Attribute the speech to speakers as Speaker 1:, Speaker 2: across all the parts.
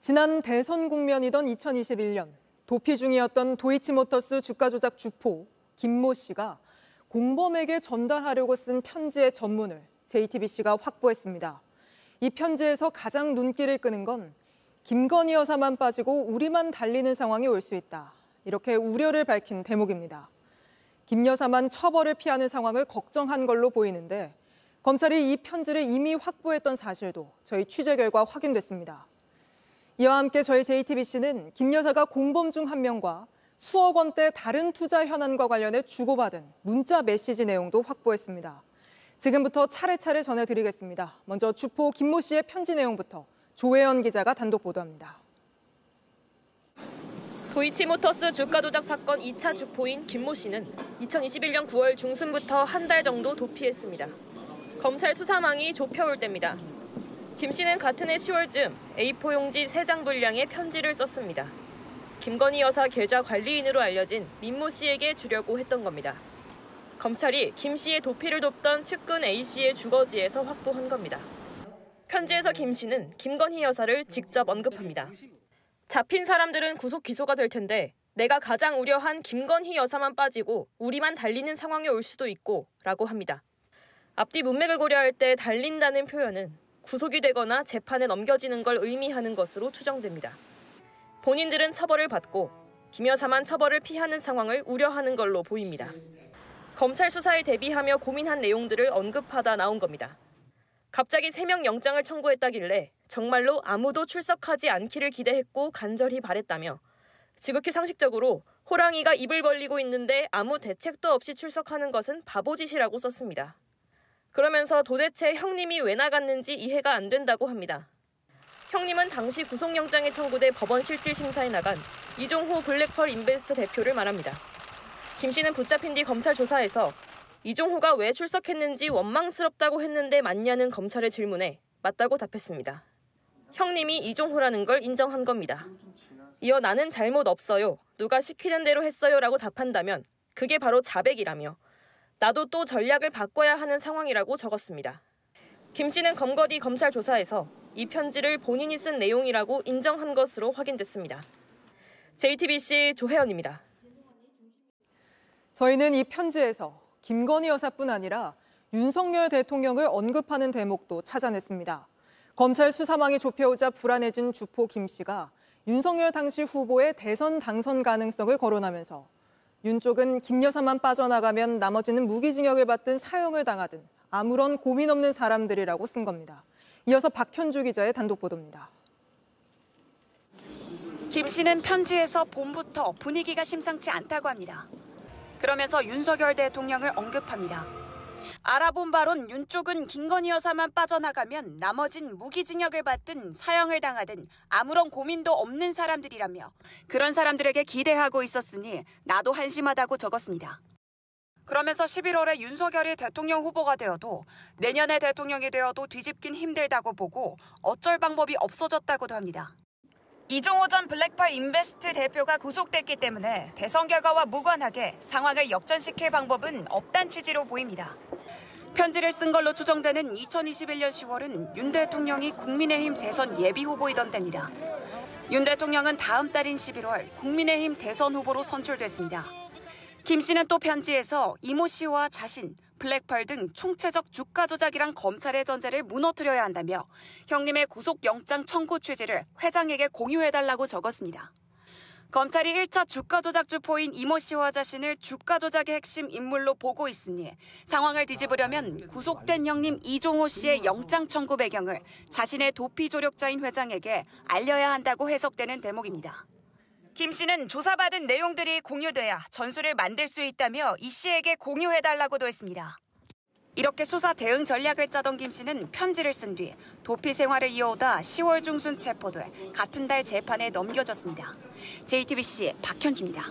Speaker 1: 지난 대선 국면이던 2021년 도피 중이었던 도이치모터스 주가 조작 주포 김모 씨가 공범에게 전달하려고 쓴 편지의 전문을 JTBC가 확보했습니다. 이 편지에서 가장 눈길을 끄는 건 김건희 여사만 빠지고 우리만 달리는 상황이 올 수 있다. 이렇게 우려를 밝힌 대목입니다. 김 여사만 처벌을 피하는 상황을 걱정한 걸로 보이는데 검찰이 이 편지를 이미 확보했던 사실도 저희 취재 결과 확인됐습니다. 이와 함께 저희 JTBC는 김 여사가 공범 중 한 명과 수억 원대 다른 투자 현안과 관련해 주고받은 문자 메시지 내용도 확보했습니다. 지금부터 차례차례 전해드리겠습니다. 먼저 주포 김모 씨의 편지 내용부터 조혜연 기자가 단독 보도합니다.
Speaker 2: 도이치모터스 주가 조작 사건 2차 주포인 김모 씨는 2021년 9월 중순부터 한 달 정도 도피했습니다. 검찰 수사망이 좁혀올 때입니다. 김 씨는 같은 해 10월쯤 A4 용지 3장 분량의 편지를 썼습니다. 김건희 여사 계좌 관리인으로 알려진 민모 씨에게 주려고 했던 겁니다. 검찰이 김 씨의 도피를 돕던 측근 A 씨의 주거지에서 확보한 겁니다. 편지에서 김 씨는 김건희 여사를 직접 언급합니다. 잡힌 사람들은 구속 기소가 될 텐데 내가 가장 우려한 김건희 여사만 빠지고 우리만 달리는 상황이 올 수도 있고 라고 합니다. 앞뒤 문맥을 고려할 때 달린다는 표현은 구속이 되거나 재판에 넘겨지는 걸 의미하는 것으로 추정됩니다. 본인들은 처벌을 받고 김 여사만 처벌을 피하는 상황을 우려하는 걸로 보입니다. 검찰 수사에 대비하며 고민한 내용들을 언급하다 나온 겁니다. 갑자기 3명 영장을 청구했다길래 정말로 아무도 출석하지 않기를 기대했고 간절히 바랬다며 지극히 상식적으로 호랑이가 입을 벌리고 있는데 아무 대책도 없이 출석하는 것은 바보짓이라고 썼습니다. 그러면서 도대체 형님이 왜 나갔는지 이해가 안 된다고 합니다. 형님은 당시 구속영장에 청구돼 법원 실질 심사에 나간 이종호 블랙펄 인베스트 대표를 말합니다. 김 씨는 붙잡힌 뒤 검찰 조사에서 이종호가 왜 출석했는지 원망스럽다고 했는데 맞냐는 검찰의 질문에 맞다고 답했습니다. 형님이 이종호라는 걸 인정한 겁니다. 이어 나는 잘못 없어요. 누가 시키는 대로 했어요라고 답한다면 그게 바로 자백이라며 나도 또 전략을 바꿔야 하는 상황이라고 적었습니다. 김 씨는 검거뒤 검찰 조사에서 이 편지를 본인이 쓴 내용이라고 인정한 것으로 확인됐습니다. JTBC 조혜연입니다.
Speaker 1: 저희는 이 편지에서 김건희 여사뿐 아니라 윤석열 대통령을 언급하는 대목도 찾아냈습니다. 검찰 수사망이 좁혀오자 불안해진 주포 김 씨가 윤석열 당시 후보의 대선 당선 가능성을 거론하면서 윤 쪽은 김 여사만 빠져나가면 나머지는 무기징역을 받든 사형을 당하든 아무런 고민 없는 사람들이라고 쓴 겁니다. 이어서 박현주 기자의 단독 보도입니다.
Speaker 3: 김 씨는 편지에서 봄부터 분위기가 심상치 않다고 합니다. 그러면서 윤석열 대통령을 언급합니다. 알아본 바론 윤 쪽은 김건희 여사만 빠져나가면 나머진 무기징역을 받든 사형을 당하든 아무런 고민도 없는 사람들이라며 그런 사람들에게 기대하고 있었으니 나도 한심하다고 적었습니다. 그러면서 11월에 윤석열이 대통령 후보가 되어도 내년에 대통령이 되어도 뒤집긴 힘들다고 보고 어쩔 방법이 없어졌다고도 합니다. 이종호 전 블랙펄 인베스트 대표가 구속됐기 때문에 대선 결과와 무관하게 상황을 역전시킬 방법은 없단 취지로 보입니다. 편지를 쓴 걸로 추정되는 2021년 10월은 윤 대통령이 국민의힘 대선 예비 후보이던 때입니다. 윤 대통령은 다음 달인 11월 국민의힘 대선 후보로 선출됐습니다. 김 씨는 또 편지에서 이모 씨와 자신, 블랙펄 등 총체적 주가 조작이란 검찰의 전제를 무너뜨려야 한다며 형님의 구속영장 청구 취지를 회장에게 공유해달라고 적었습니다. 검찰이 1차 주가 조작 주포인 이모 씨와 자신을 주가 조작의 핵심 인물로 보고 있으니 상황을 뒤집으려면 구속된 형님 이종호 씨의 영장 청구 배경을 자신의 도피 조력자인 회장에게 알려야 한다고 해석되는 대목입니다. 김 씨는 조사받은 내용들이 공유돼야 전술을 만들 수 있다며 이 씨에게 공유해달라고도 했습니다. 이렇게 수사 대응 전략을 짜던 김 씨는 편지를 쓴 뒤 도피 생활을 이어오다 10월 중순 체포돼 같은 달 재판에 넘겨졌습니다. JTBC 박현주입니다.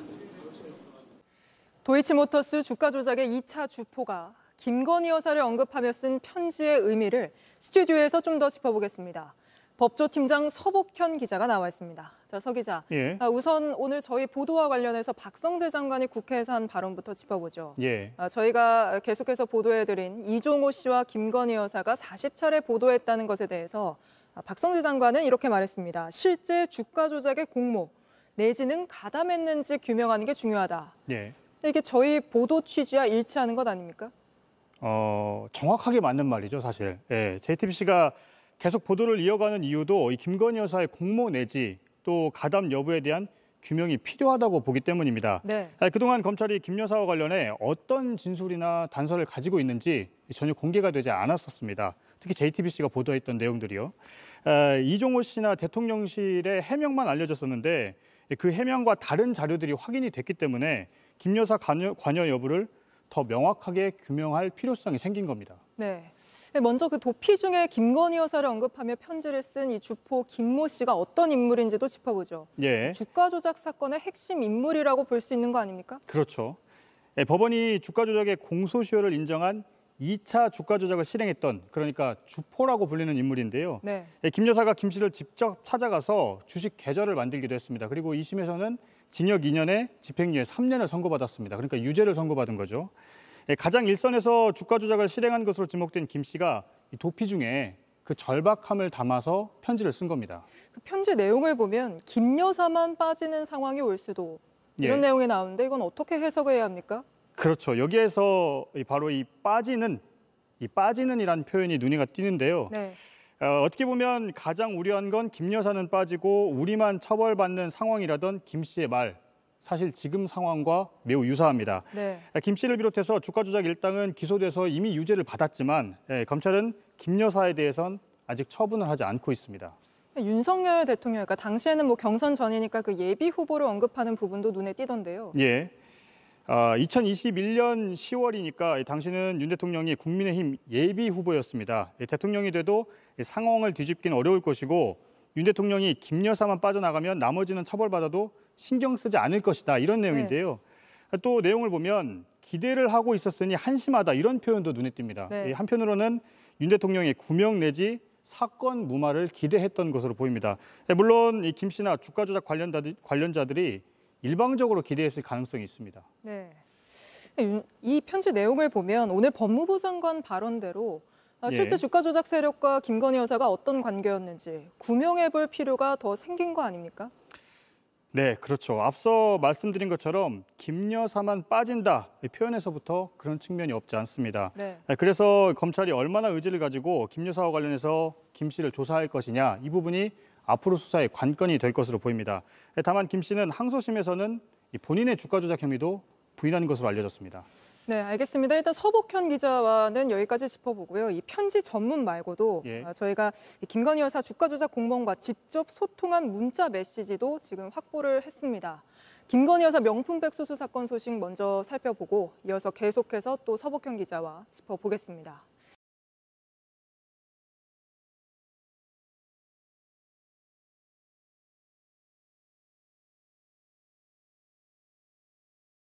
Speaker 1: 도이치모터스 주가 조작의 2차 주포가 김건희 여사를 언급하며 쓴 편지의 의미를 스튜디오에서 좀 더 짚어보겠습니다. 법조팀장 서복현 기자가 나와 있습니다. 자, 서 기자.
Speaker 4: 예.
Speaker 1: 우선 오늘 저희 보도와 관련해서 박성재 장관이 국회에서 한 발언부터 짚어보죠.
Speaker 4: 예.
Speaker 1: 저희가 계속해서 보도해드린 이종호 씨와 김건희 여사가 40차례 보도했다는 것에 대해서 박성재 장관은 이렇게 말했습니다. 실제 주가 조작의 공모 내지는 가담했는지 규명하는 게 중요하다.
Speaker 4: 예.
Speaker 1: 근데 이게 저희 보도 취지와 일치하는 것 아닙니까?
Speaker 4: 정확하게 맞는 말이죠, 사실. 예, JTBC가 계속 보도를 이어가는 이유도 이 김건희 여사의 공모 내지 또 가담 여부에 대한 규명이 필요하다고 보기 때문입니다.
Speaker 1: 네.
Speaker 4: 그동안 검찰이 김 여사와 관련해 어떤 진술이나 단서를 가지고 있는지 전혀 공개가 되지 않았었습니다. 특히 JTBC가 보도했던 내용들이요. 이종호 씨나 대통령실의 해명만 알려졌었는데 그 해명과 다른 자료들이 확인이 됐기 때문에 김 여사 관여 여부를 더 명확하게 규명할 필요성이 생긴 겁니다.
Speaker 1: 네. 먼저 그 도피 중에 김건희 여사를 언급하며 편지를 쓴 이 주포 김모 씨가 어떤 인물인지도 짚어보죠.
Speaker 4: 예.
Speaker 1: 주가 조작 사건의 핵심 인물이라고 볼 수 있는 거 아닙니까?
Speaker 4: 그렇죠. 법원이 주가 조작의 공소시효를 인정한 2차 주가 조작을 실행했던, 그러니까 주포라고 불리는 인물인데요.
Speaker 1: 네.
Speaker 4: 김 여사가 김 씨를 직접 찾아가서 주식 계좌를 만들기도 했습니다. 그리고 2심에서는 징역 2년에 집행유예 3년을 선고받았습니다. 그러니까 유죄를 선고받은 거죠. 가장 일선에서 주가 조작을 실행한 것으로 지목된 김 씨가 도피 중에 그 절박함을 담아서 편지를 쓴 겁니다.
Speaker 1: 그 편지 내용을 보면 김 여사만 빠지는 상황이 올 수도 이런
Speaker 4: 예.
Speaker 1: 내용이 나오는데 이건 어떻게 해석해야 합니까?
Speaker 4: 그렇죠. 여기에서 바로 이 빠지는이라는 표현이 눈에 띄는데요.
Speaker 1: 네.
Speaker 4: 어떻게 보면 가장 우려한 건 김 여사는 빠지고 우리만 처벌받는 상황이라던 김 씨의 말. 사실 지금 상황과 매우 유사합니다.
Speaker 1: 네.
Speaker 4: 김 씨를 비롯해서 주가 조작 일당은 기소돼서 이미 유죄를 받았지만 검찰은 김 여사에 대해선 아직 처분을 하지 않고 있습니다.
Speaker 1: 윤석열 대통령, 그러니까 당시에는 뭐 경선 전이니까 그 예비 후보를 언급하는 부분도 눈에 띄던데요.
Speaker 4: 예. 2021년 10월이니까 당시는 윤 대통령이 국민의힘 예비 후보였습니다. 대통령이 돼도 상황을 뒤집기는 어려울 것이고 윤 대통령이 김 여사만 빠져나가면 나머지는 처벌받아도 신경 쓰지 않을 것이다. 이런 내용인데요. 또 내용을 보면 기대를 하고 있었으니 한심하다. 이런 표현도 눈에 띕니다.
Speaker 1: 네.
Speaker 4: 한편으로는 윤 대통령의 구명 내지 사건 무마를 기대했던 것으로 보입니다. 물론 이 김 씨나 주가 조작 관련자들이 일방적으로 기대했을 가능성이 있습니다.
Speaker 1: 네. 이 편지 내용을 보면 오늘 법무부 장관 발언대로 실제
Speaker 4: 예.
Speaker 1: 주가 조작 세력과 김건희 여사가 어떤 관계였는지 구명해볼 필요가 더 생긴 거 아닙니까?
Speaker 4: 네, 그렇죠. 앞서 말씀드린 것처럼 김 여사만 빠진다 이 표현에서부터 그런 측면이 없지 않습니다.
Speaker 1: 네.
Speaker 4: 그래서 검찰이 얼마나 의지를 가지고 김 여사와 관련해서 김 씨를 조사할 것이냐 이 부분이 앞으로 수사의 관건이 될 것으로 보입니다. 다만 김 씨는 항소심에서는 본인의 주가 조작 혐의도 부인한 것으로 알려졌습니다.
Speaker 1: 네, 알겠습니다. 일단 서복현 기자와는 여기까지 짚어보고요. 이 편지 전문 말고도
Speaker 4: 예.
Speaker 1: 저희가 이 김건희 여사 주가 조작 공무원과 직접 소통한 문자 메시지도 지금 확보를 했습니다. 김건희 여사 명품백 수수 사건 소식 먼저 살펴보고 이어서 계속해서 또 서복현 기자와 짚어보겠습니다.